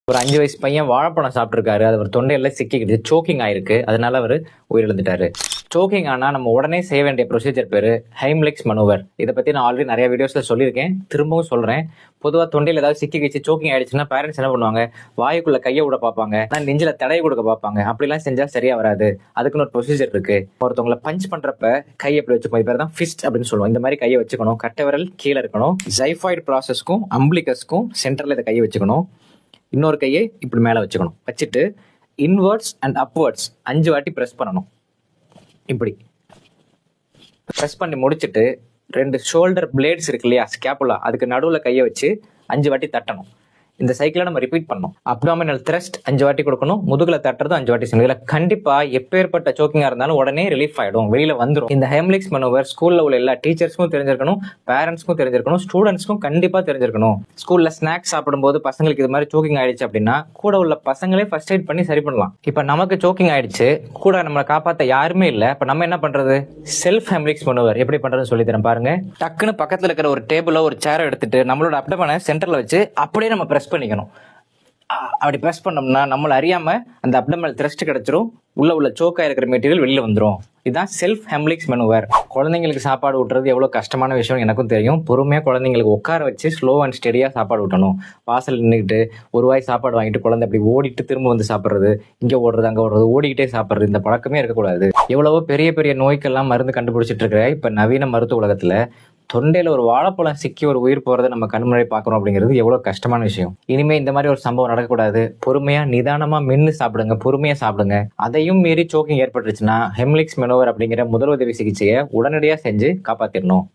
ஒரு 5 வயசு பையன் வாழைப்பழம் சாப்பிட்டுருக்காரு. அது ஒரு தொண்டையில சிக்கிக்கிட்டு சோக்கிங் ஆயிருக்கு. அதனால அவர் உயிரிழந்துட்டாரு. சோக்கிங் ஆனா நம்ம உடனே செய்ய வேண்டிய ப்ரொசீஜர் பேரு ஹைம்லிக்ஸ் மனூவர். இதை பத்தி நான் ஆல்ரெடி நிறைய வீடியோஸ்ல சொல்லியிருக்கேன், திரும்பவும் சொல்றேன். பொதுவா தொண்டையில ஏதாவது சிக்கிக்கிச்சு சோக்கிங் ஆயிடுச்சுன்னா பேரண்ட்ஸ் என்ன பண்ணுவாங்க, வாயுக்குள்ள கையை விட பார்ப்பாங்க, நெஞ்சில தடை கொடுக்க பார்ப்பாங்க. அப்படிலாம் செஞ்சா சரியா வராது. அதுக்குன்னு ஒரு ப்ரொசீஜர் இருக்கு. ஒருத்தவங்களை பஞ்ச் பண்றப்ப கை எப்படி வச்சுக்கணும், இது பேர் தான் ஃபிஸ்ட் அப்படின்னு சொல்லுவோம். இந்த மாதிரி கையை வச்சுக்கணும். கட்டை விரல் கீழே இருக்கணும். ஜைஃபாய்டு ப்ராசஸ்க்கும் அம்பிளிகஸ்க்கும் சென்டர்ல இதை கையை வச்சுக்கணும். இன்னொரு கையை இப்படி மேலே வச்சுக்கணும். வச்சுட்டு இன்வர்ட்ஸ் அண்ட் அப்வர்ட்ஸ் 5 வாட்டி ப்ரெஸ் பண்ணணும். இப்படி ப்ரெஸ் பண்ணி முடிச்சுட்டு 2 ஷோல்டர் பிளேட்ஸ் இருக்கு இல்லையா, ஸ்கேப்புலா, அதுக்கு நடுவில் கையை வச்சு 5 வாட்டி தட்டணும். இந்த சைக்கிளை நம்ம ரிப்பீட் பண்ணணும். அப்டாமினல் த்ரஸ்ட் 5 வாட்டி கொடுக்கணும். முதுகுல தட்டுறதும் 5 வாட்டி செய்யணும். இதுல கண்டிப்பா எப்பேற்பட்ட சோக்கிங்கா இருந்தாலும் உடனே ரிலீஃப் ஆயிடும், வெளியில வந்துடும். இந்த ஹெம்லிக்ஸ் மனோவர் ஸ்கூல்ல உள்ள எல்லா டீச்சர்ஸ்க்கும் தெரிஞ்சிருக்கணும், பேரண்ட்ஸ்க்கும் தெரிஞ்சிருக்கணும், ஸ்டூடெண்ட்ஸ்க்கும் கண்டிப்பா தெரிஞ்சிருக்கணும். ஸ்கூல்ல ஸ்நாக்ஸ் சாப்பிடும்போது பசங்களுக்கு இது மாதிரி சோக்கிங் ஆயிடுச்சு அப்படின்னா கூட உள்ள பசங்களே ஃபர்ஸ்ட் எய்ட் பண்ணி சரி பண்ணலாம். இப்ப நமக்கு சோக்கிங் ஆயிடுச்சு, கூட நம்மளை காப்பாத்த யாருமே இல்ல. இப்ப நம்ம என்ன பண்றது? செல்ஃப் ஹெம்லிக்ஸ் மனோவர் எப்படி பண்றதுன்னு சொல்லி தரேன் பாருங்க. டக்குன்னு பக்கத்துல இருக்கிற ஒரு டேபிளோ ஒரு சேரை எடுத்துட்டு நம்மளோட அப்டமனை சென்டர்ல வச்சு அப்படியே நம்ம பிரஸ் பண்ணிக்கணும். அப்படி பிரஸ் பண்ணோம்னா நம்மள அறியாம அந்த அப்டமல் த்ரஸ்ட் கிடைச்சிரும். உள்ள சோக்கா இருக்கிற மெட்டீரியல் வெளியில வந்துடும். இதுதான் செல்ஃப் ஹெம்லிக்ஸ் மனூவர். குழந்தைங்களுக்கு சாப்பாடு ஊட்டுறது எவ்வளவு கஷ்டமான விஷயம் எனக்கும் தெரியும். பொறுமையா குழந்தைங்களுக்கு உட்கார வச்சு ஸ்லோ அண்ட் ஸ்டெடியா சாப்பாடு ஊட்டணும். வாசல் நின்றுக்கிட்டு ஒரு வாய் சாப்பாடு வாங்கிட்டு குழந்தை அப்படி ஓடிட்டு திரும்ப வந்து சாப்பிட்றது, இங்க ஓடுறது அங்க ஓடுறது, ஓடிக்கிட்டே சாப்பிட்றது, இந்த பழக்கமே இருக்கக்கூடாது. எவ்வளவோ பெரிய பெரிய நோய்க்கெல்லாம் மருந்து கண்டுபிடிச்சிட்டு இருக்கிற இப்ப நவீன மருத்துவ உலகத்துல தொண்டையில ஒரு வாழைப்பழம் சிக்கி ஒரு உயிர் போறதை நம்ம கண்முறை பார்க்கறோம் அப்படிங்கிறது எவ்வளவு கஷ்டமான விஷயம். இனிமே இந்த மாதிரி ஒரு சம்பவம் நடக்கக்கூடாது. பொறுமையா நிதானமா மென்னு சாப்பிடுங்க, பொறுமையா சாப்பிடுங்க. அதையும் மீறி சோக்கிங் ஏற்பட்டுருச்சுன்னா ஹெம்லிக்ஸ் மனோவர் அப்படிங்கிற முதலுதவி சிகிச்சையை உடனடியா செஞ்சு காப்பாத்திடணும்.